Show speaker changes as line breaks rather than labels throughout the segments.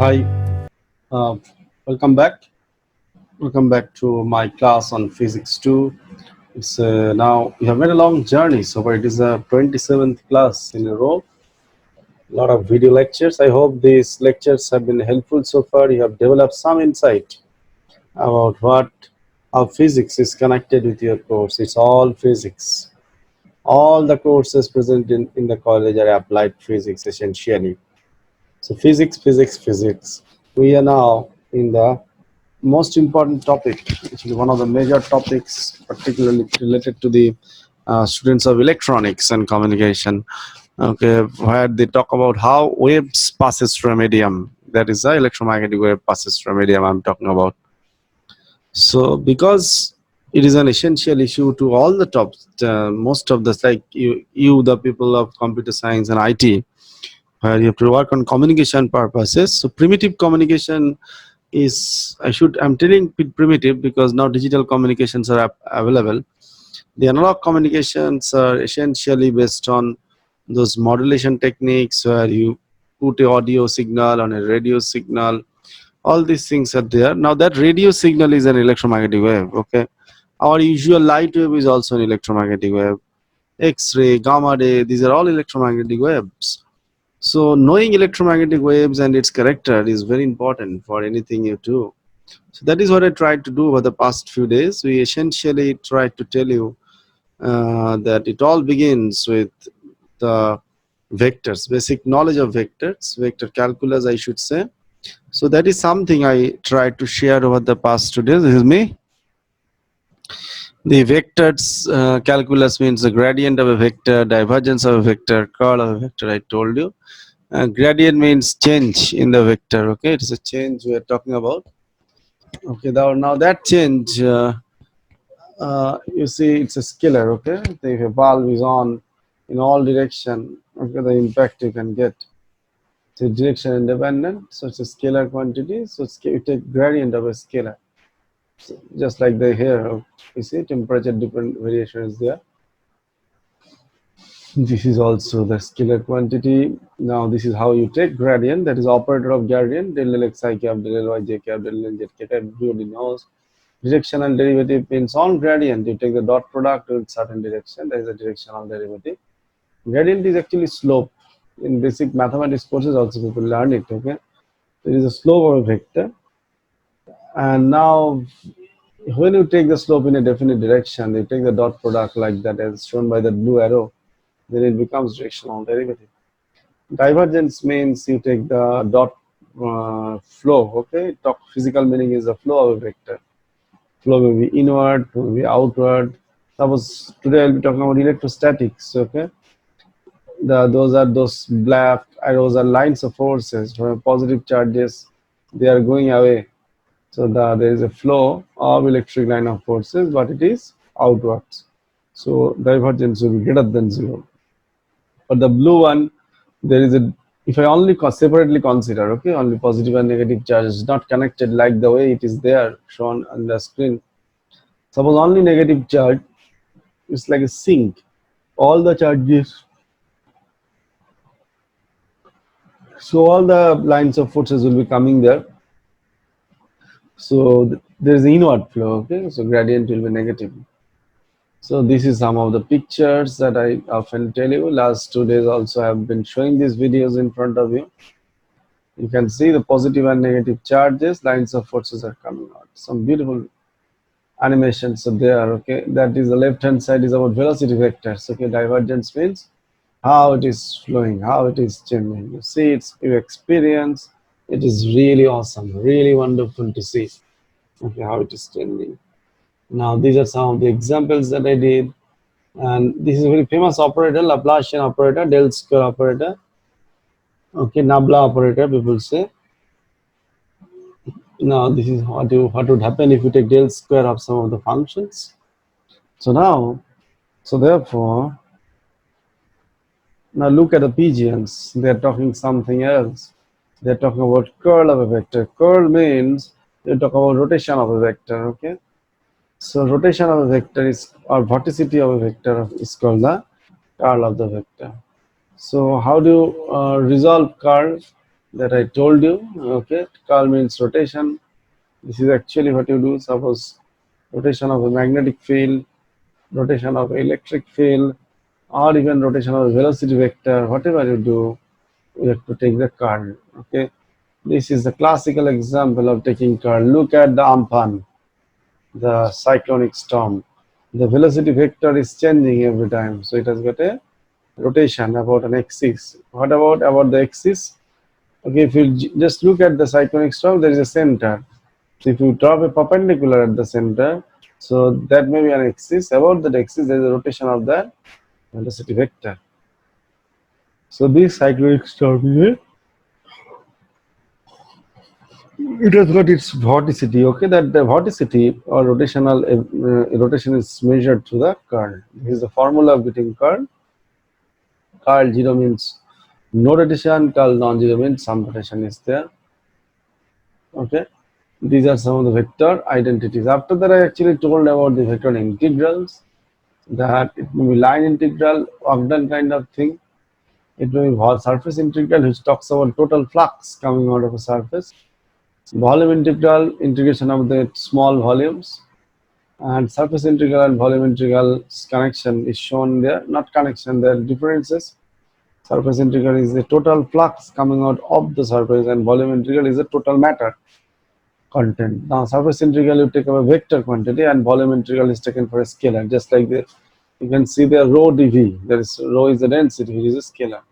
Hi, uh, welcome back. Welcome back to my class on physics 2. It's now we have made a long journey, so it is a 27th class in a row. A lot of video lectures. I hope these lectures have been helpful so far. You have developed some insight about how physics is connected with your course. It's all physics. All the courses present in the college are applied physics essentially. So physics. We are now in the most important topic, actually one of the major topics, particularly related to the students of electronics and communication. Okay, where they talk about how waves passes through a medium. That is the electromagnetic wave passes through a medium I'm talking about. So because it is an essential issue to all the tops, most of the like the people of computer science and IT, where you have to work on communication purposes. So primitive communication is I'm telling primitive because now digital communications are available. The analog communications are essentially based on those modulation techniques where you put a audio signal on a radio signal. All these things are there. Now that radio signal is an electromagnetic wave. Okay, our usual light wave is also an electromagnetic wave. X-ray, gamma ray, these are all electromagnetic waves. So knowing electromagnetic waves and its character is very important for anything you do. So that is what I tried to do over the past few days. We essentially tried to tell you that it all begins with the vectors, basic knowledge of vectors, vector calculus, I should say. So that is something I tried to share over the past 2 days. This is me. The vectors calculus means the gradient of a vector, divergence of a vector, curl of a vector, I told you. Gradient means change in the vector. Okay, it is a change we are talking about. Okay, now that change, you see, it's a scalar. Okay, if a bulb is on in all direction, okay, the impact you can get. So direction independent, so it's a scalar quantity. So you take gradient of a scalar, so just like the here. You see, temperature different variation is there. This is also the scalar quantity. Now this is how you take gradient, that is operator of gradient, del L x I cap, del L y j cap, del L z cap, everybody knows. Directional derivative means on gradient, you take the dot product with certain direction, that is a directional derivative. Gradient is actually slope. In basic mathematics courses also people learn it, okay? There is a slope of a vector. And now when you take the slope in a definite direction, you take the dot product like that as shown by the blue arrow, then it becomes directional derivative. Divergence means you take the dot flow. Okay, talk physical meaning is the flow of a vector. Flow may be inward, may be outward. Suppose today I'll be talking about electrostatics. Okay, those black arrows are lines of forces. From positive charges, they are going away. So there is a flow of electric line of forces, but it is outwards. So divergence will be greater than zero. For the blue one, there is a, if I only separately consider, okay, only positive and negative charge is not connected like the way it is there shown on the screen. Suppose only negative charge, it's like a sink. All the charges, so all the lines of forces will be coming there. So there is inward flow, okay, so gradient will be negative. So this is some of the pictures that I often tell you. Last 2 days also I have been showing these videos in front of you. You can see the positive and negative charges, lines of forces are coming out. Some beautiful animations are there, okay. That is the left hand side is about velocity vectors, okay. Divergence means how it is flowing, how it is changing. You see, it's, you experience, it is really awesome, really wonderful to see, okay, how it is changing. Now these are some of the examples that I did, and this is a very famous operator, Laplacian operator, del square operator, okay, Nabla operator people say. Now this is what would happen if you take del square of some of the functions. So therefore, now look at the pigeons. They're talking something else. They're talking about curl of a vector. Curl means they talk about rotation of a vector. Okay. So rotation of a vector is, or vorticity of a vector is called the curl of the vector. So how do you resolve curl? that I told you. Okay, curl means rotation. This is actually what you do. Suppose rotation of a magnetic field, rotation of electric field, or even rotation of a velocity vector, whatever you do, you have to take the curl. Okay, this is the classical example of taking curl. Look at the Amphan, the cyclonic storm. The velocity vector is changing every time, so it has got a rotation about an axis. What about the axis? Okay, if you just look at the cyclonic storm, there is a center. So if you drop a perpendicular at the center, so that may be an axis. About that axis, there is a rotation of the velocity vector. So this cyclonic storm here, it has got its vorticity. Okay, that the vorticity or rotation is measured through the curl. This is the formula of getting curl. Curl zero means no rotation. Curl non-zero means some rotation is there. Okay, these are some of the vector identities. After that, I actually told about the vector integrals. That it may be line integral, Ogden kind of thing. It may be surface integral, which talks about total flux coming out of a surface. Volume integral, integration of the small volumes. And surface integral and volume integral connection is shown there. Not connection, there are differences. Surface integral is the total flux coming out of the surface, and volume integral is the total matter content. Now, surface integral you take a vector quantity, and volume integral is taken for a scalar, just like this. You can see there rho dV. There is rho is the density, which is a scalar.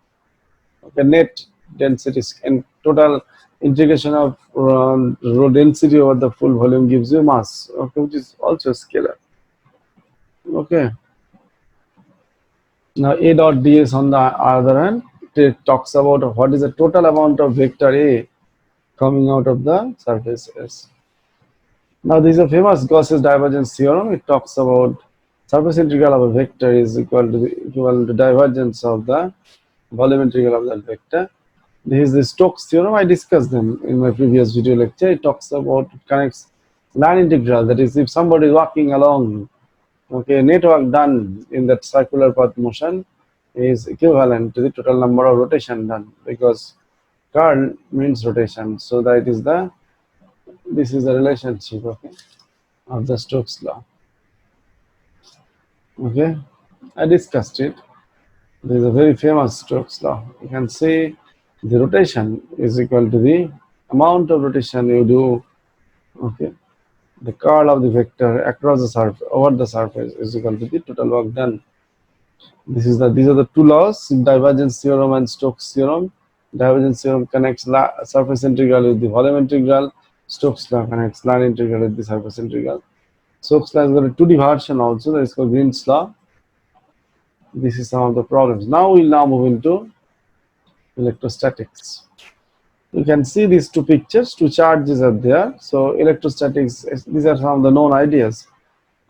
Okay, net density and total integration of rho density over the full volume gives you mass. Okay, which is also a scalar. Okay. Now A dot ds on the other hand, it talks about what is the total amount of vector A coming out of the surface S. Now this is a famous Gauss's divergence theorem. It talks about surface integral of a vector is equal to the equivalent to divergence of the volume integral of that vector. This is the Stokes theorem. I discussed them in my previous video lecture. It talks about, it connects line integral. That is, if somebody is walking along, okay, network done in that circular path motion is equivalent to the total number of rotation done, because curl means rotation. So that is the, this is the relationship, okay, of the Stokes law. Okay, I discussed it. There is a very famous Stokes law. You can say the rotation is equal to the amount of rotation you do. Okay, the curl of the vector across the surface over the surface is equal to the total work done. These are the two laws: divergence theorem and Stokes theorem. Divergence theorem connects surface integral with the volume integral. Stokes law connects line integral with the surface integral. Stokes law has got a 2D version also, that is called Green's law. This is some of the problems. Now we'll now move into electrostatics. You can see these two pictures, two charges are there. So electrostatics, these are some of the known ideas.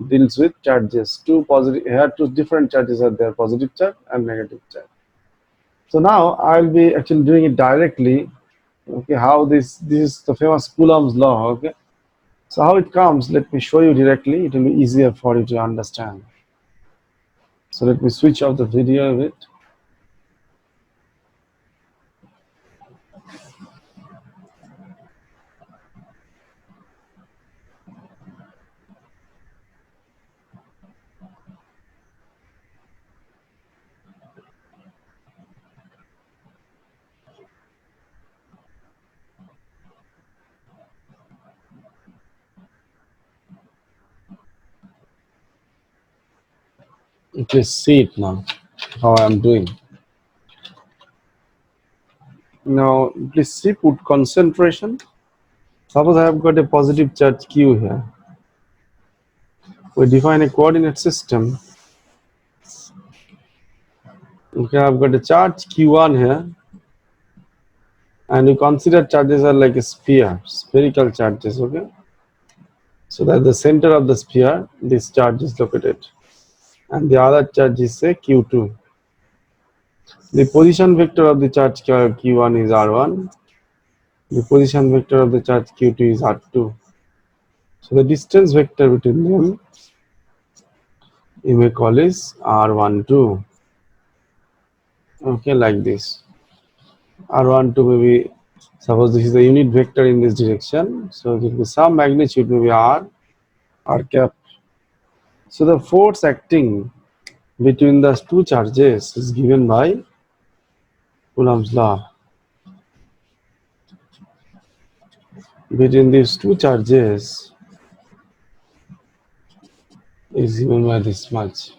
Deals with charges. Two positive, here two different charges are there, positive charge and negative charge. So now I'll be actually doing it directly. Okay, how this is the famous Coulomb's law. Okay, so how it comes, let me show you directly. It will be easier for you to understand. So let me switch off the video a bit. Please see it now, how I am doing. Now, please see, put concentration. Suppose I have got a positive charge Q here. We define a coordinate system. Okay, I've got a charge Q1 here, and we consider charges are like a sphere, spherical charges. Okay, so that the center of the sphere, this charge is located, and the other charge is say Q2. The position vector of the charge Q1 is R1. The position vector of the charge Q2 is R2. So the distance vector between them you may call is R12. Okay, like this. R12 may be Suppose this is the unit vector in this direction, so it will be some magnitude, maybe r cap. So the force acting between the two charges is given by Coulomb's law. Between these two charges is given by this much.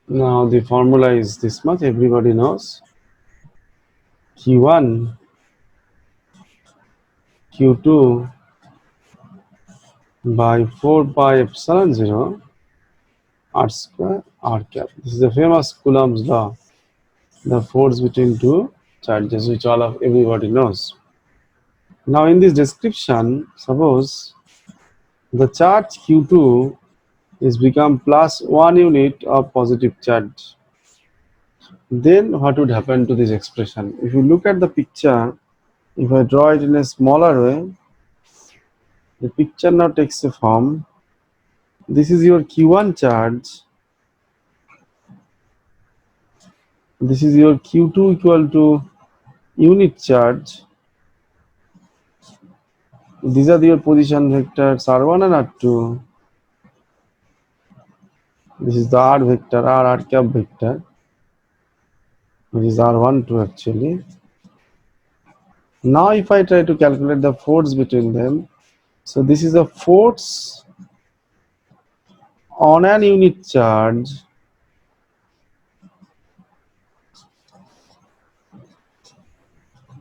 Now the formula is this much, everybody knows. Q1, Q2 by 4 pi epsilon 0 r square r cap. This is the famous Coulomb's law, the force between two charges, which all of everybody knows. Now in this description, suppose the charge Q2 is become plus 1 unit of positive charge. Then what would happen to this expression? If you look at the picture, if I draw it in a smaller way, the picture now takes a form. This is your Q1 charge. This is your Q2 equal to unit charge. These are your position vectors R1 and R2. This is the R vector, R cap vector, which is R1, 2 actually. Now if I try to calculate the force between them, so this is a force on an unit charge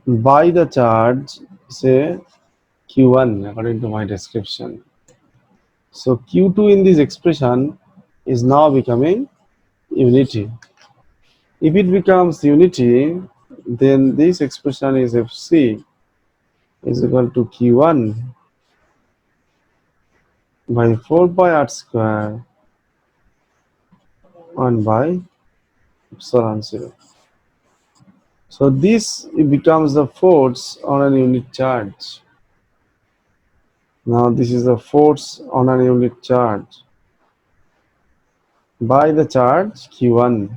by the charge, say Q1 according to my description. So Q2 in this expression is now becoming unity. If it becomes unity, then this expression is Fc is equal to Q1 by 4 pi r square 1 by epsilon 0. So this it becomes the force on an unit charge. Now this is the force on an unit charge by the charge Q1.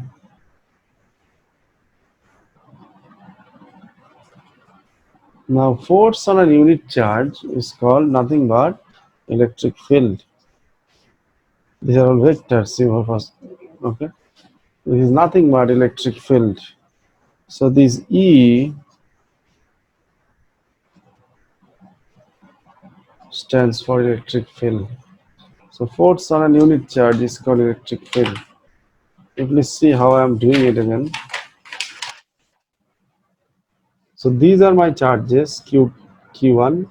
Now force on a unit charge is called nothing but electric field. These are all vectors, see first. Okay. This is nothing but electric field. So this E stands for electric field. So force on a unit charge is called electric field. Please see how I am doing it again. So these are my charges Q1.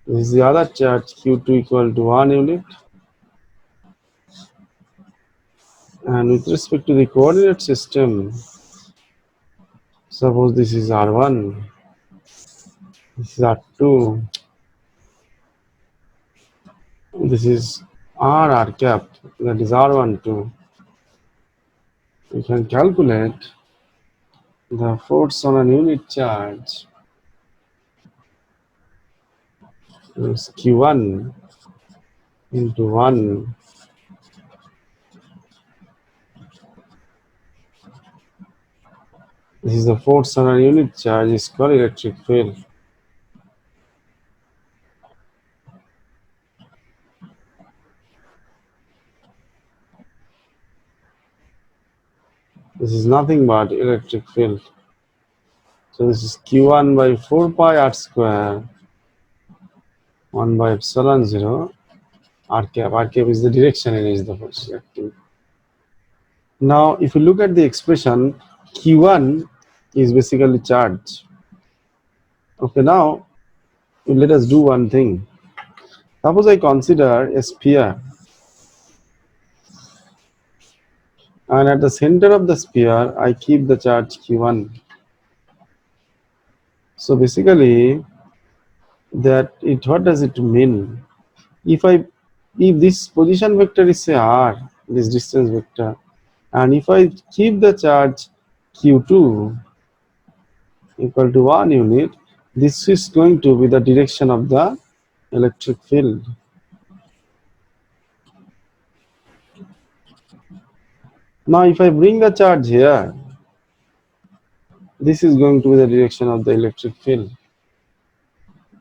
This is the other charge Q2 equal to 1 unit. And with respect to the coordinate system, suppose this is R1, this is R2, this is R cap, that is R12. We can calculate the force on a unit charge is Q1 into 1. This is the force on a unit charge is called electric field. This is nothing but electric field. So this is Q1 by 4 pi r square 1 by epsilon 0 r cap. R cap is the direction in which the force is acting. Now if you look at the expression, Q1 is basically charge. Okay, now let us do one thing. Suppose I consider a sphere, and at the center of the sphere I keep the charge Q1. So basically what does it mean? If this position vector is say r, this distance vector, and if I keep the charge Q2 equal to 1 unit, this is going to be the direction of the electric field. Now if I bring the charge here, This is going to be the direction of the electric field.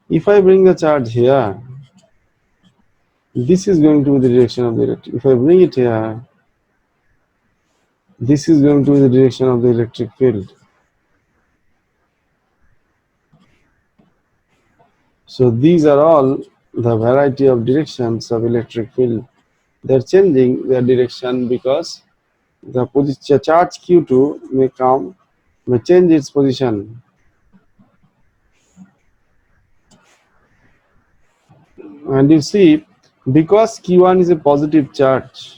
If I bring the charge here, this is going to be the direction of the electric. If I bring it here, this is going to be the direction of the electric field. So these are all the variety of directions of electric field. They're changing their direction because the charge Q2 may change its position. And you see, because Q1 is a positive charge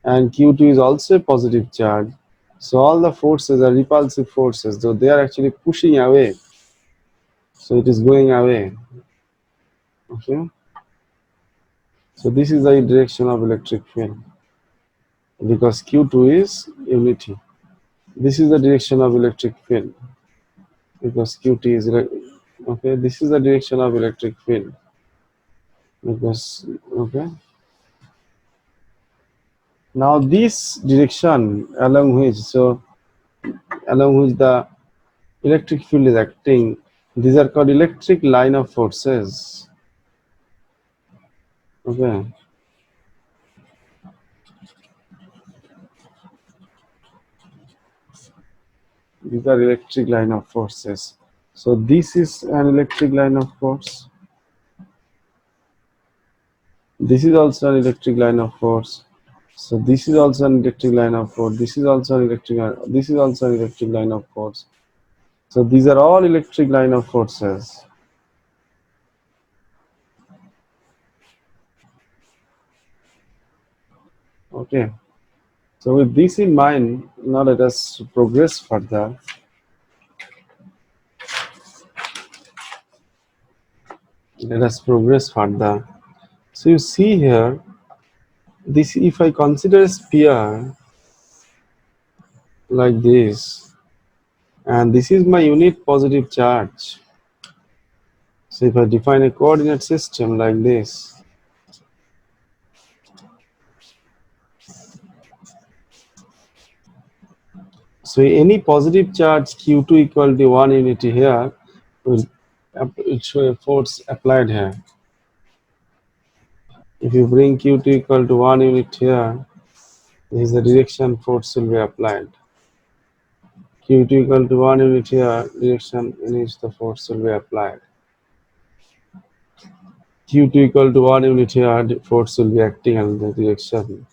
and Q2 is also a positive charge, so all the forces are repulsive forces, so they are actually pushing away. So it is going away. Okay. So this is the direction of electric field because Q2 is unity. This is the direction of electric field because Qt is okay. This is the direction of electric field because okay. Now this direction along which the electric field is acting, these are called electric line of forces. Okay. These are electric line of forces. So this is an electric line of force. This is also an electric line of force. So this is also an electric line of force. This is also an electric line. This is also an electric line of force. So these are all electric line of forces. Okay. So with this in mind, now let us progress further. Let us progress further. So you see here, this if I consider a sphere like this, and this is my unit positive charge. So if I define a coordinate system like this, so any positive charge Q2 equal to 1 unity here will show a force applied here. If you bring Q2 equal to 1 unit here, this is the direction force will be applied. Q2 equal to 1 unit here, direction in which the force will be applied. Q2 equal to 1 unit here, the force will be acting in the direction.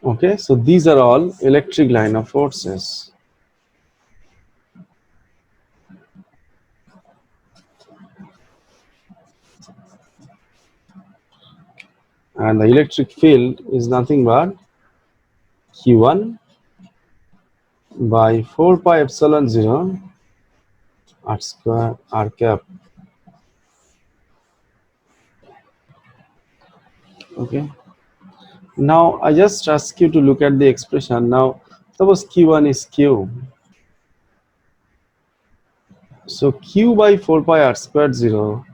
Okay, so these are all electric line of forces. And the electric field is nothing but Q1 by 4 pi epsilon 0 r square r cap. Okay. Now I just ask you to look at the expression. Now suppose Q1 is Q. So Q by 4 pi r squared 0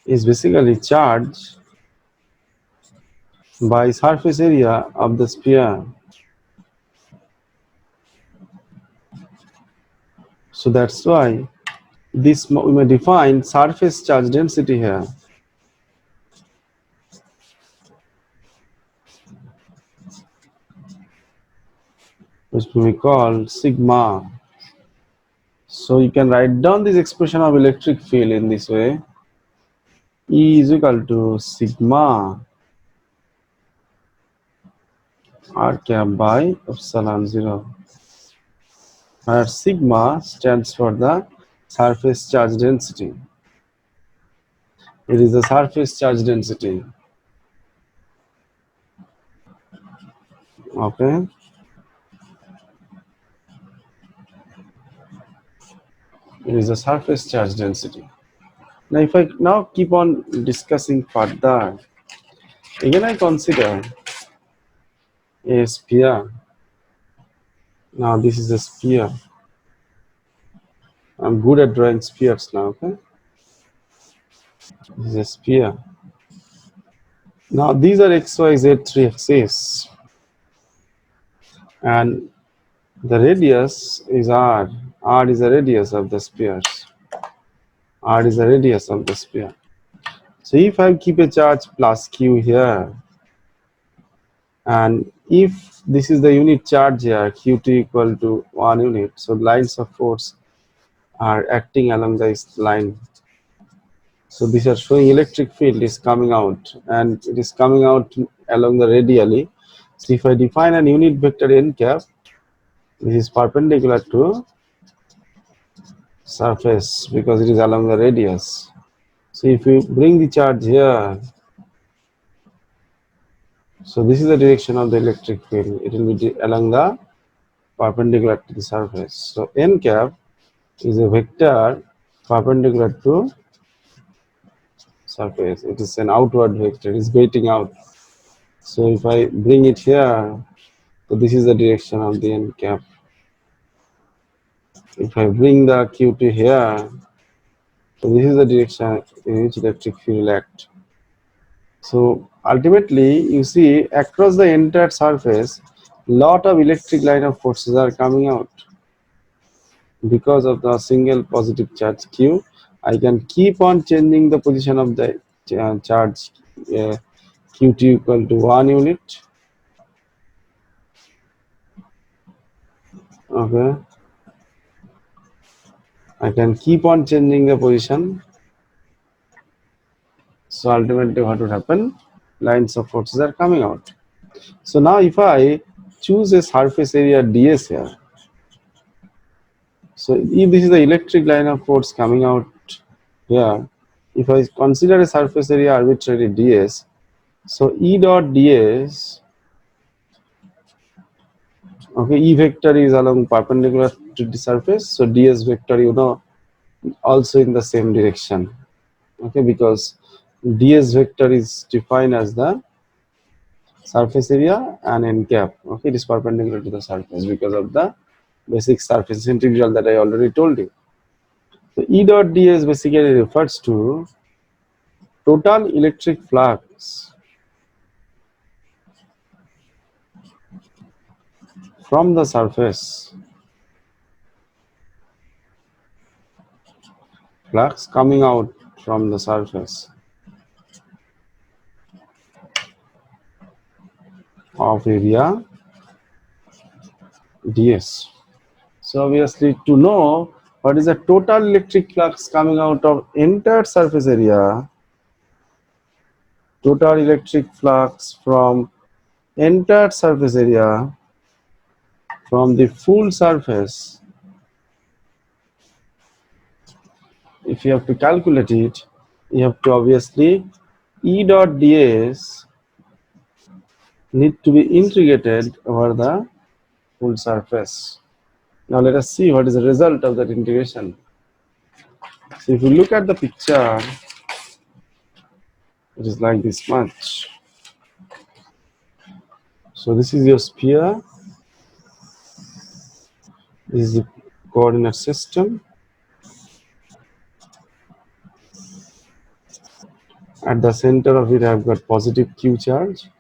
is basically charge by surface area of the sphere. So that's why this we may define surface charge density here, which we call sigma. So you can write down this expression of electric field in this way. E is equal to sigma r cap by epsilon 0, where sigma stands for the surface charge density. It is the surface charge density. Okay. It is the surface charge density. Now if I now keep on discussing further, again I consider a sphere. Now this is a sphere. I'm good at drawing spheres now, okay? This is a sphere. Now these are x, y, z three axes, and the radius is r. R is the radius of the spheres. R is the radius of the sphere. So if I keep a charge plus q here, and if this is the unit charge here, qt equal to 1 unit, so lines of force are acting along this line. So these are showing electric field is coming out, and it is coming out along the radially. So if I define an unit vector n cap, this is perpendicular to surface because it is along the radius. So if you bring the charge here, so this is the direction of the electric field. It will be along the perpendicular to the surface. So n cap is a vector perpendicular to surface. It is an outward vector. It is waiting out. So if I bring it here, so this is the direction of the n cap. If I bring the q2 here, so this is the direction in which electric field will act. So ultimately, you see across the entire surface, lot of electric line of forces are coming out because of the single positive charge q. I can keep on changing the position of the charge qt equal to 1 unit. Okay, I can keep on changing the position. So ultimately, what would happen? Lines of forces are coming out. So now if I choose a surface area ds here, so if this is the electric line of force coming out here, if I consider a surface area arbitrary ds, so E dot ds, okay, E vector is along perpendicular to the surface, so ds vector, you know, also in the same direction, okay, because ds vector is defined as the surface area and n cap, okay, it is perpendicular to the surface because of the basic surface integral that I already told you. So E dot ds basically refers to total electric flux from the surface, flux coming out from the surface of area ds. So obviously to know what is the total electric flux coming out of entire surface area, total electric flux from entire surface area from the full surface, if you have to calculate it, you have to obviously E dot ds need to be integrated over the full surface. Now let us see what is the result of that integration. So if you look at the picture, it is like this much. So this is your sphere, this is the coordinate system. At the center of it, I've got positive q charge,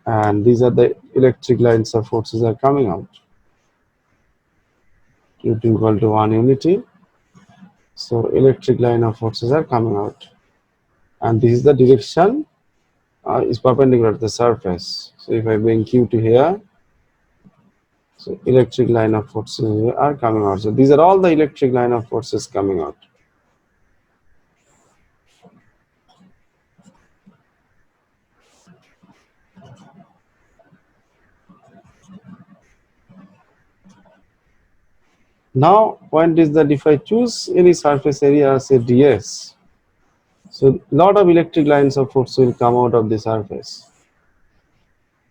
and these are the electric lines of forces are coming out. Q2 equal to 1 unity. So electric line of forces are coming out, and this is the direction is perpendicular to the surface. So if I bring q to here, so electric line of forces are coming out. So these are all the electric line of forces coming out. Now point is that if I choose any surface area, say ds, so lot of electric lines of force will come out of the surface.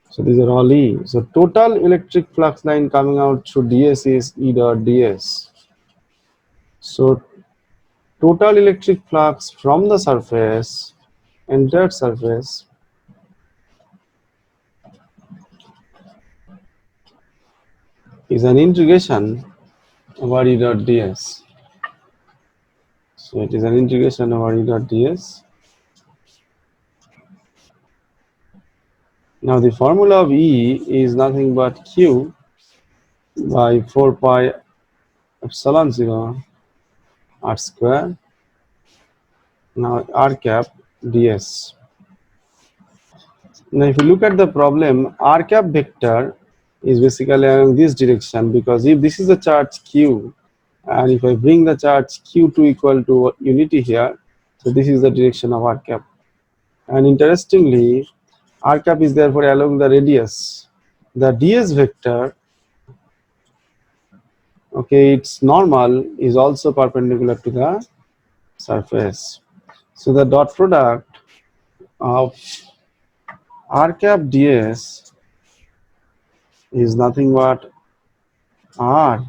So these are all E. So total electric flux line coming out through ds is E dot ds. So total electric flux from the surface, entire surface, is an integration over E dot ds. So it is an integration over E dot ds. Now the formula of E is nothing but Q by 4 pi epsilon 0 r square. Now r cap ds. Now if you look at the problem, r cap vector is basically along this direction, because if this is the charge Q, and if I bring the charge Q2 equal to unity here, so this is the direction of r cap. And interestingly, r cap is therefore along the radius. The ds vector, okay, its normal is also perpendicular to the surface. So the dot product of r cap ds is nothing but r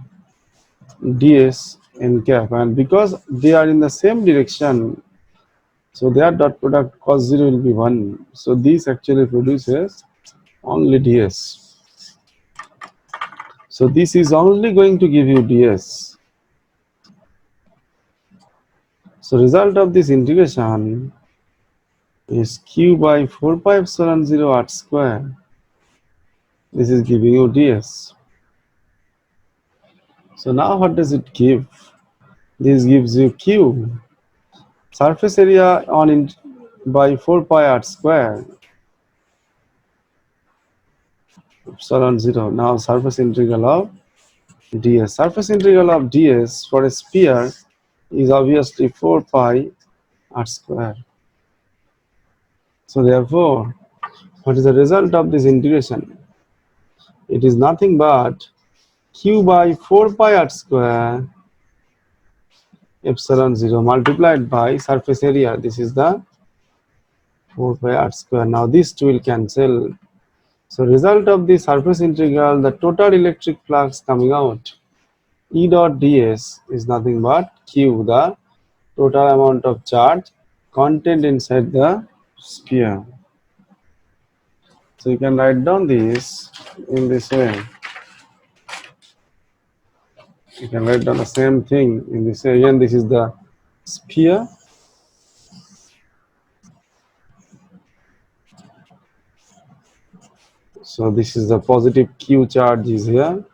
ds n cap, and because they are in the same direction, so their dot product cos 0 will be 1. So this actually produces only ds. So this is only going to give you ds. So result of this integration is q by 4 pi epsilon 0 r square. This is giving you ds. So now what does it give? This gives you q. Surface area on by 4 pi r square epsilon 0. Now surface integral of ds. Surface integral of ds for a sphere is obviously 4 pi r square. So therefore, what is the result of this integration? It is nothing but q by 4 pi r square epsilon 0 multiplied by surface area. This is the 4 pi r square. Now these two will cancel. So result of the surface integral, the total electric flux coming out, E dot ds is nothing but q, the total amount of charge contained inside the sphere. So you can write down this in this way. You can write down the same thing in this way. Again, this is the sphere. So this is the positive q charge is here,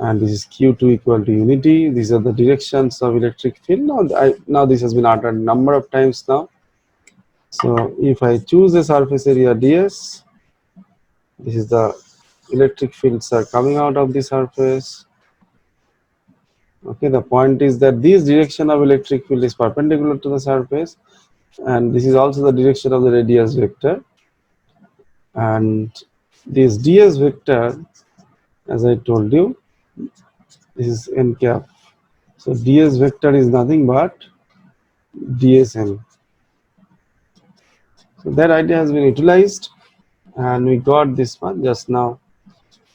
and this is q2 equal to unity. These are the directions of electric field. Now this has been uttered a number of times now. So if I choose the surface area ds, this is the electric fields are coming out of the surface. Okay, the point is that this direction of electric field is perpendicular to the surface, and this is also the direction of the radius vector. And this ds vector, as I told you, this is n cap. So ds vector is nothing but dsn. So that idea has been utilized, and we got this one just now.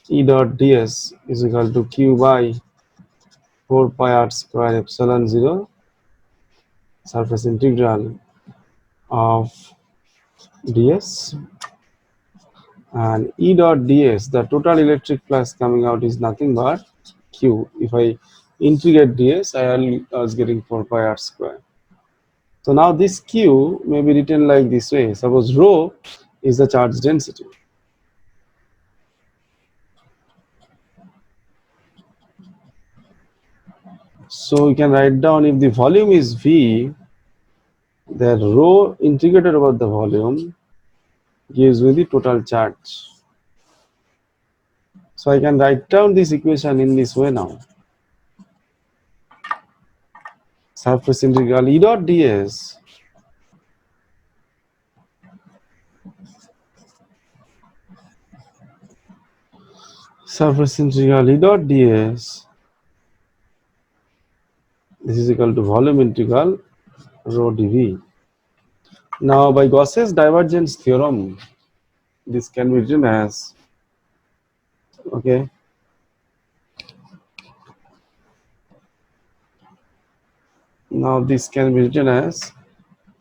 E dot ds is equal to q by 4 pi r square epsilon 0 surface integral of ds, and E dot ds, the total electric flux coming out is nothing but q. If I integrate ds, I was getting 4 pi r square. So now this q may be written like this way. Suppose rho is the charge density. So we can write down, if the volume is V, then rho integrated over the volume gives me the total charge. So I can write down this equation in this way now. Surface integral E dot ds surface integral E dot ds, this is equal to volume integral rho dv. Now by Gauss's divergence theorem, this can be written as, okay, now this can be written as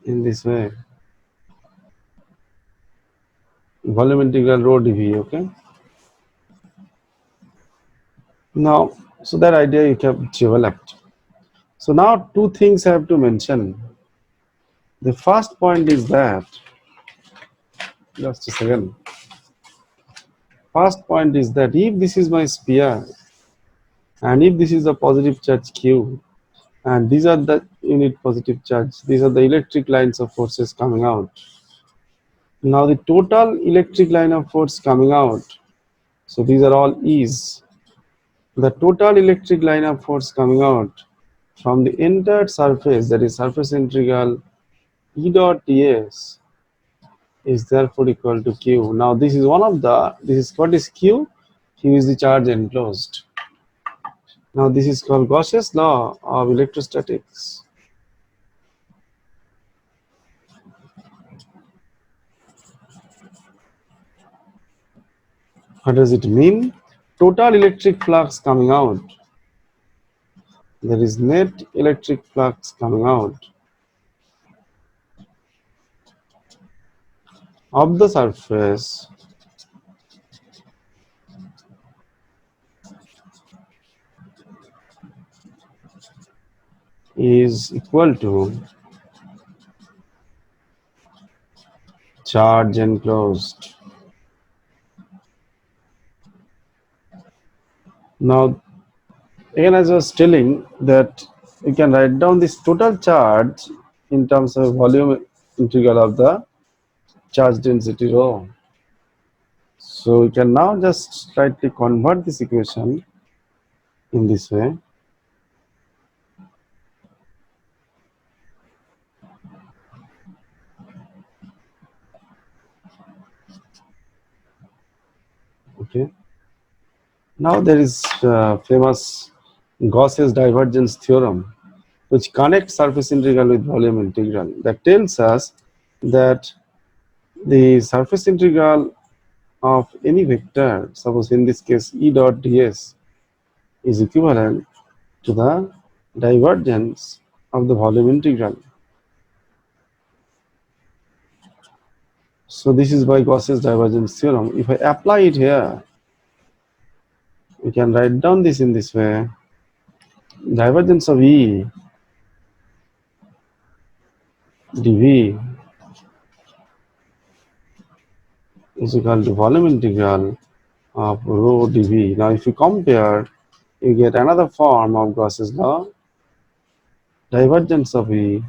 in this way, volume integral rho dv. Okay, now so that idea you have developed. So now two things I have to mention. The first point is that Just a second. First point is that if this is my sphere and if this is a positive charge Q and these are the unit positive charge, these are the electric lines of forces coming out. Now the total electric line of force coming out, so these are all E's. The total electric line of force coming out from the entire surface, that is surface integral E dot ds, is therefore equal to Q. Now this is one of the, this is what is Q? Q is the charge enclosed. Now this is called Gauss's law of electrostatics. What does it mean? Total electric flux coming out. There is net electric flux coming out of the surface is equal to charge enclosed. Now, again, as I was telling that you can write down this total charge in terms of volume integral of the charge density rho. So we can now just slightly convert this equation in this way. Okay. Now there is famous Gauss's divergence theorem, which connects surface integral with volume integral. That tells us that the surface integral of any vector, suppose in this case E dot ds, is equivalent to the divergence of the volume integral. So this is by Gauss's divergence theorem. If I apply it here, we can write down this in this way. Divergence of E dV is equal to volume integral of rho dV. Now if you compare, you get another form of Gauss's law. Divergence of E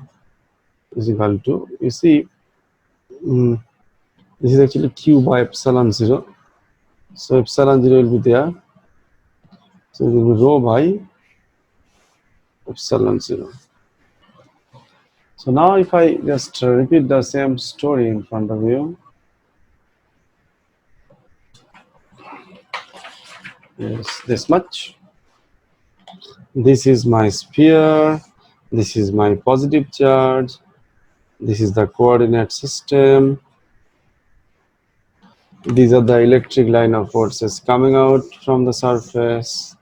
is equal to, you see, this is actually Q by epsilon 0. So epsilon 0 will be there. So it will be rho by epsilon 0. So now if I just repeat the same story in front of you. Yes, this much. This is my sphere. This is my positive charge. This is the coordinate system. These are the electric line of forces coming out from the surface.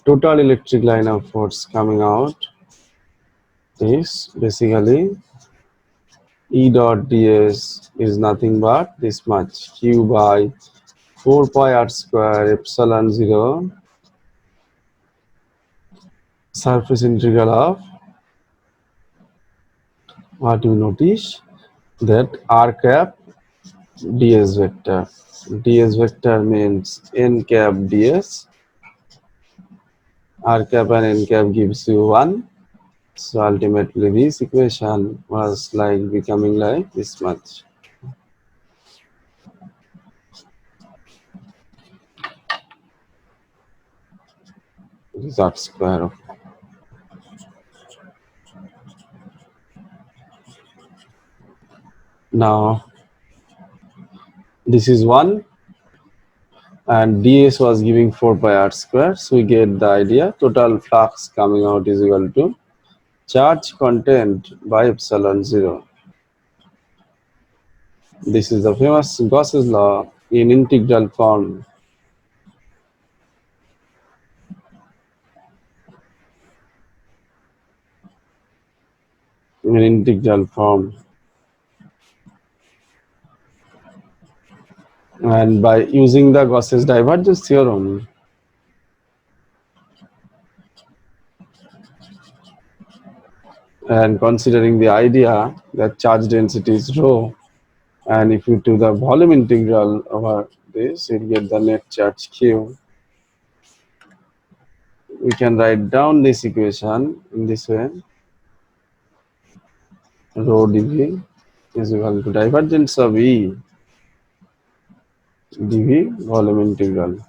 Total electric line of force coming out is basically E dot ds is nothing but this much, Q by 4 pi r square epsilon 0 surface integral of, what you notice, that r cap ds vector. Ds vector means n cap ds. R cap and n cap gives you 1. So ultimately this equation was like becoming like this much. This r square of. Now this is 1 and ds was giving 4 pi r square. So we get the idea. Total flux coming out is equal to charge content by epsilon 0. This is the famous Gauss's law in integral form. In integral form. And by using the Gauss's divergence theorem, and considering the idea that charge density is rho, and if you do the volume integral over this, you get the net charge q. We can write down this equation in this way: rho dv is equal to divergence of E dv volume integral.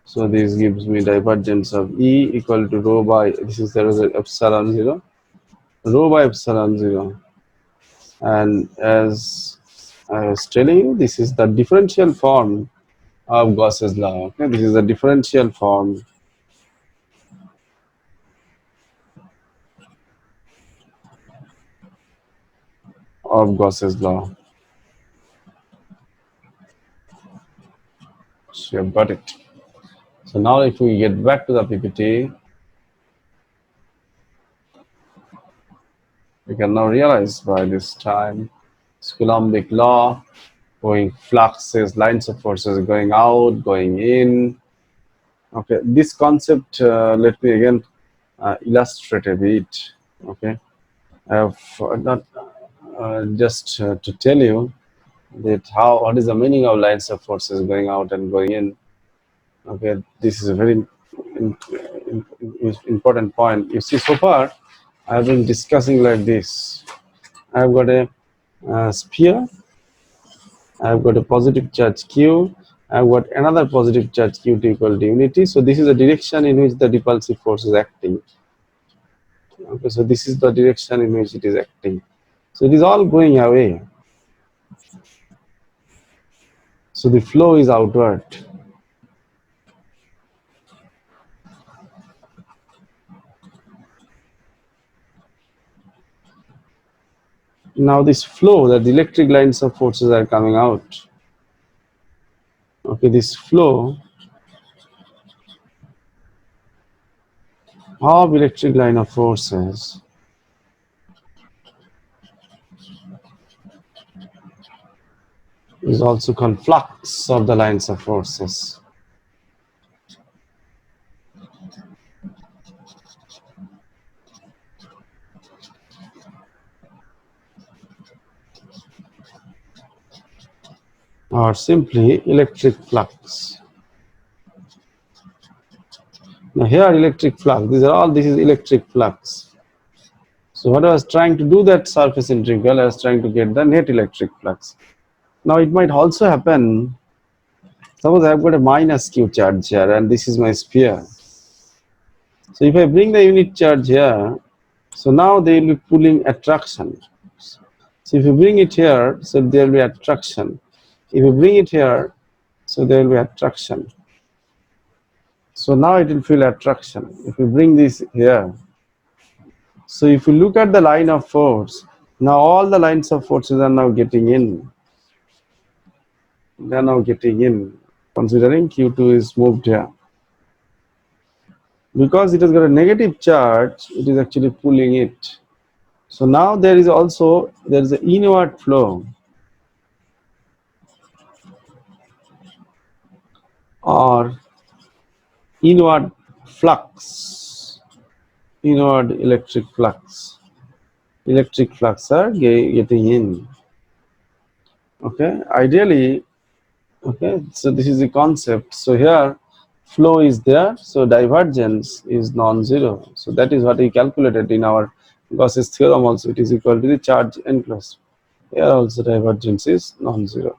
So this gives me divergence of E equal to rho by, this is the epsilon 0, rho by epsilon 0. And as I was telling you, this is the differential form of Gauss's law. Okay, this is the differential form of Gauss's law. So you have got it. So now if we get back to the PPT, we can now realize by this time Coulombic law, going fluxes, lines of forces going out, going in. Okay, this concept, let me again illustrate a bit. Okay, I have not just to tell you that what is the meaning of lines of forces going out and going in. Okay, this is a very important point. You see, so far I have been discussing like this. I have got a sphere, I have got a positive charge q, I have got another positive charge q to equal to unity. So this is the direction in which the repulsive force is acting. Okay, so this is the direction in which it is acting. So it is all going away. So the flow is outward. Now this flow, that the electric lines of forces are coming out. Okay, this flow of electric line of forces is also called flux of the lines of forces. Or simply electric flux. Now here electric flux, this is electric flux. So what I was trying to do, that surface integral, I was trying to get the net electric flux. Now it might also happen, suppose I have got a minus q charge here and this is my sphere. So if I bring the unit charge here, so now they will be pulling attraction. So if you bring it here, so there will be attraction. If you bring it here, so there will be attraction. So now it will feel attraction. If you bring this here, so if you look at the line of force, now all the lines of forces are now getting in. They are now getting in, considering Q2 is moved here. Because it has got a negative charge, it is actually pulling it. So now there is an inward flow or inward flux, inward electric flux. Electric flux are getting in. Okay, ideally, okay, so this is the concept. So here flow is there, so divergence is non-zero. So that is what we calculated in our Gauss's theorem also. It is equal to the charge enclosed. Here also divergence is non-zero.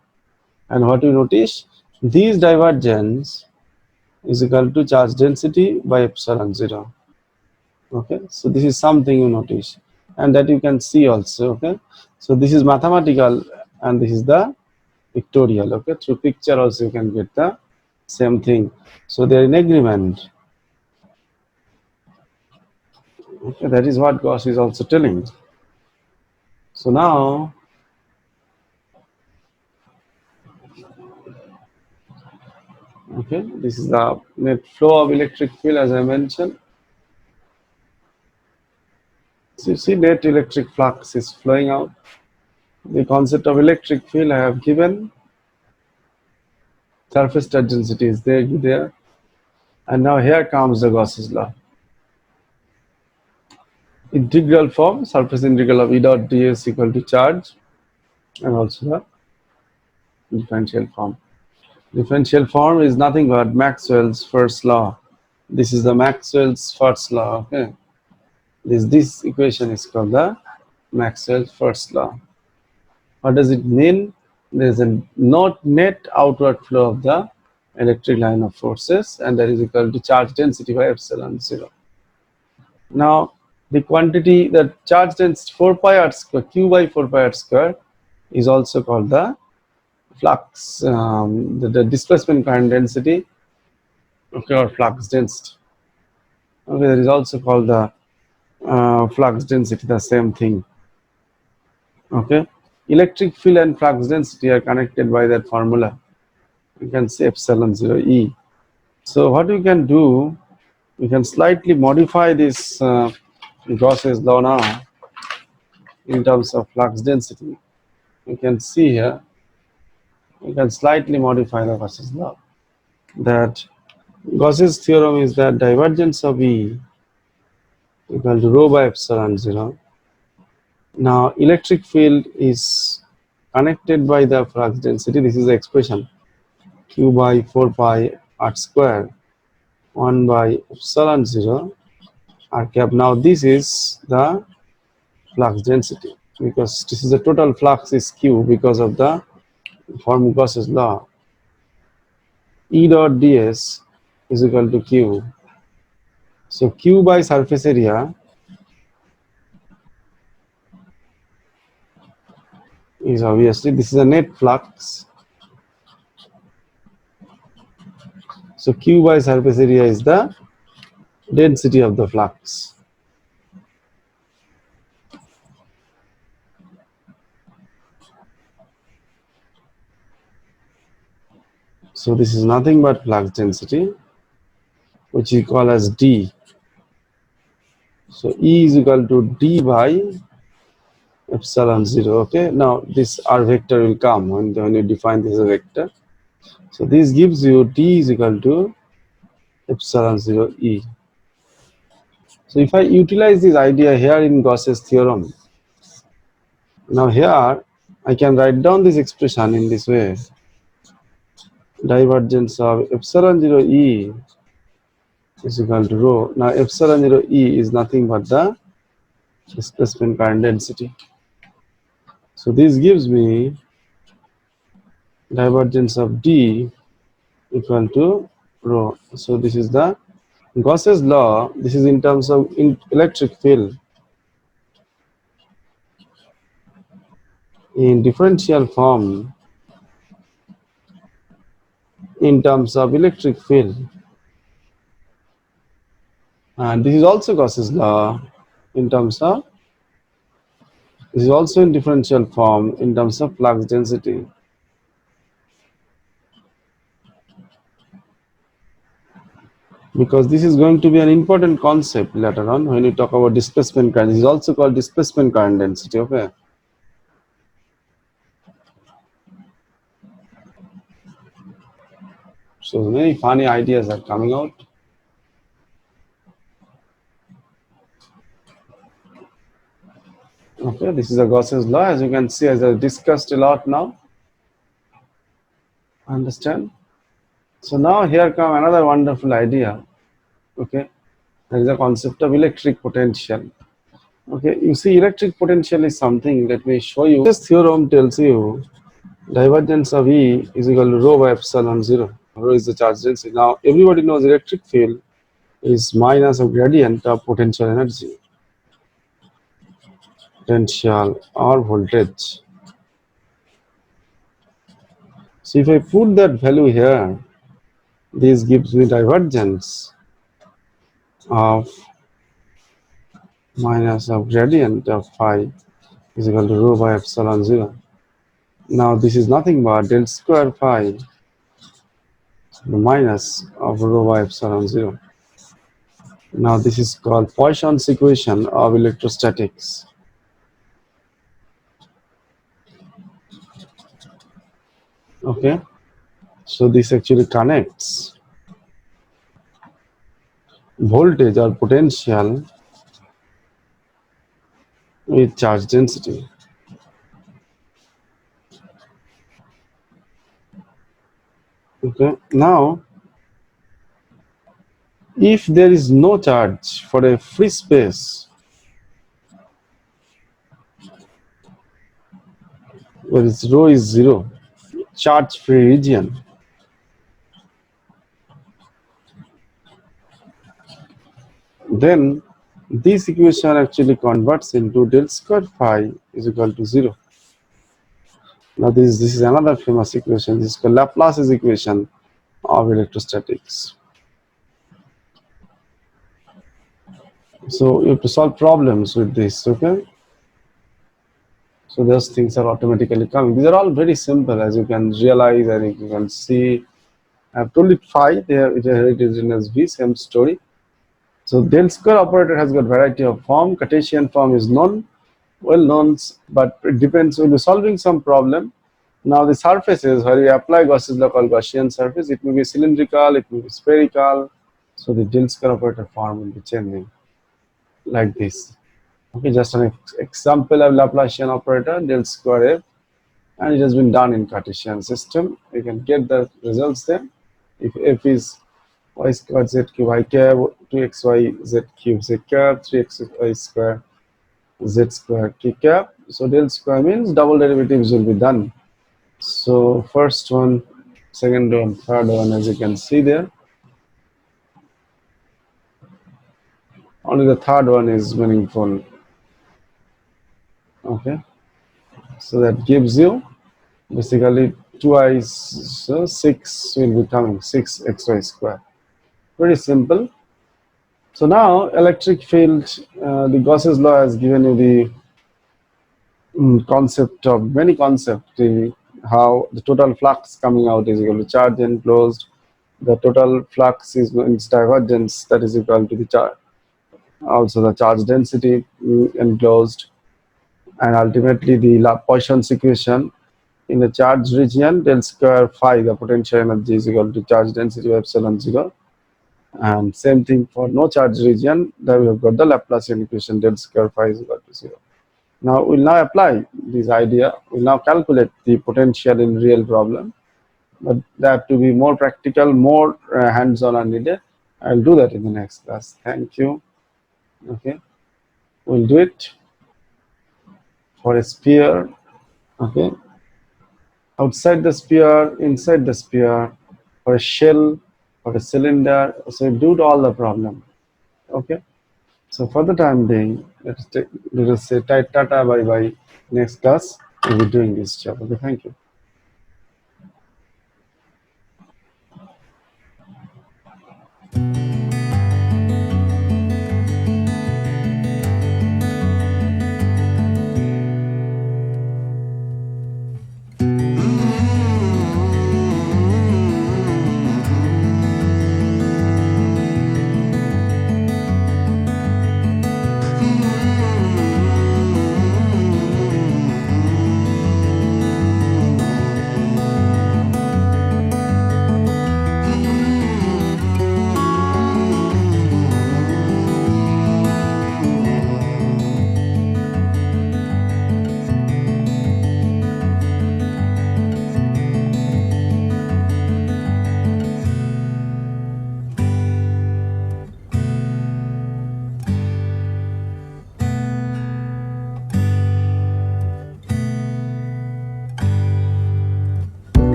And what you notice, these divergence is equal to charge density by epsilon 0. Okay, so this is something you notice, and that you can see also. Okay, so this is mathematical and this is the pictorial. Okay, through picture also you can get the same thing. So they are in agreement. Okay, that is what Gauss is also telling. So now, okay, this is the net flow of electric field as I mentioned. So you see net electric flux is flowing out. The concept of electric field I have given. Surface charge density is there. And now here comes the Gauss's law. integral form, surface integral of E dot ds equal to charge, and also the differential form. Differential form is nothing but Maxwell's first law. This is the Maxwell's first law. Okay, this equation is called the Maxwell's first law. What does it mean? There is a not net outward flow of the electric line of forces, and that is equal to charge density by epsilon 0. Now, the quantity, the charge density 4 pi r square, q by 4 pi r square, is also called the flux, the displacement current density, okay, or flux density. Okay, that is also called the flux density, the same thing. Okay, electric field and flux density are connected by that formula. You can say epsilon 0 E. So what we can do, we can slightly modify this Gauss's law now in terms of flux density. You can see here, we can slightly modify the Gauss's law. That Gauss's theorem is that divergence of E equal to rho by epsilon 0. Now electric field is connected by the flux density. This is the expression q by 4 pi r square 1 by epsilon 0 r cap. Now this is the flux density, because this is the total flux is q because of the form Gauss's law. E dot ds is equal to q. So q by surface area is obviously, this is a net flux. So q by surface area is the density of the flux. So this is nothing but flux density, which we call as d. So E is equal to d by epsilon 0. Okay, now this r vector will come when you define this as a vector. So this gives you d is equal to epsilon 0 E. So if I utilize this idea here in Gauss's theorem, now here I can write down this expression in this way. Divergence of epsilon 0 E is equal to rho. Now epsilon 0 E is nothing but the displacement current density. So this gives me divergence of D equal to rho. So this is the Gauss's law. This is in terms of electric field. In differential form, in terms of electric field. And this is also Gauss's law in terms of, this is also in differential form in terms of flux density. Because this is going to be an important concept later on when you talk about displacement current. This is also called displacement current density. Okay. So many funny ideas are coming out. Okay, this is a Gauss's law, as you can see, as I discussed a lot now. Understand? So now here come another wonderful idea. Okay, there is a concept of electric potential. Okay, you see, electric potential is something. Let me show you. This theorem tells you divergence of E is equal to rho by epsilon 0. Rho is the charge density. Now everybody knows electric field is minus of gradient of potential energy, potential or voltage. So if I put that value here, this gives me divergence of minus of gradient of phi is equal to rho by epsilon 0. Now this is nothing but del square phi, the minus of rho by epsilon 0. Now this is called Poisson's equation of electrostatics. Okay, so this actually connects voltage or potential with charge density. Okay. Now, if there is no charge for a free space where its rho is zero, charge free region, then this equation actually converts into del square phi is equal to zero. Now this is another famous equation. This is called Laplace's equation of electrostatics. So you have to solve problems with this, okay? So those things are automatically coming. These are all very simple, as you can realize. I think you can see. I've told it phi. There it is in as v. Same story. So del square operator has got variety of form. Cartesian form is known, well known, but it depends when you're solving some problem. Now the surfaces where you apply Gauss's law called Gaussian surface, it may be cylindrical, it may be spherical. So the del square operator form will be changing like this. Okay, just an example of Laplacian operator del square f, and it has been done in Cartesian system. You can get the results there. If f is y squared z cube I cap, 2xy z cube z cap, 3xy square z square t cap. So del square means double derivatives will be done. So first one, second one, third one, as you can see there. Only the third one is meaningful. Okay, so that gives you basically 2i, so 6 will be coming, 6xy square. Very simple. So now electric field, the Gauss's law has given you the concept of many concepts, how the total flux coming out is equal to charge enclosed. The total flux is its divergence, that is equal to the charge, also the charge density enclosed, and ultimately the Poisson's equation in the charge region del square phi, the potential energy is equal to charge density of epsilon 0. And same thing for no charge region, that we have got the Laplacian equation del square phi is equal to 0. Now we'll now apply this idea, we'll now calculate the potential in real problem, but they have to be more practical, more hands-on are needed. I'll do that in the next class. Thank you. Okay, we'll do it for a sphere. Okay, outside the sphere, inside the sphere, for a shell, for a cylinder. So do all the problem. Okay. So for the time being, let us say tata bye bye. Next class, we'll be doing this job. Okay, thank you.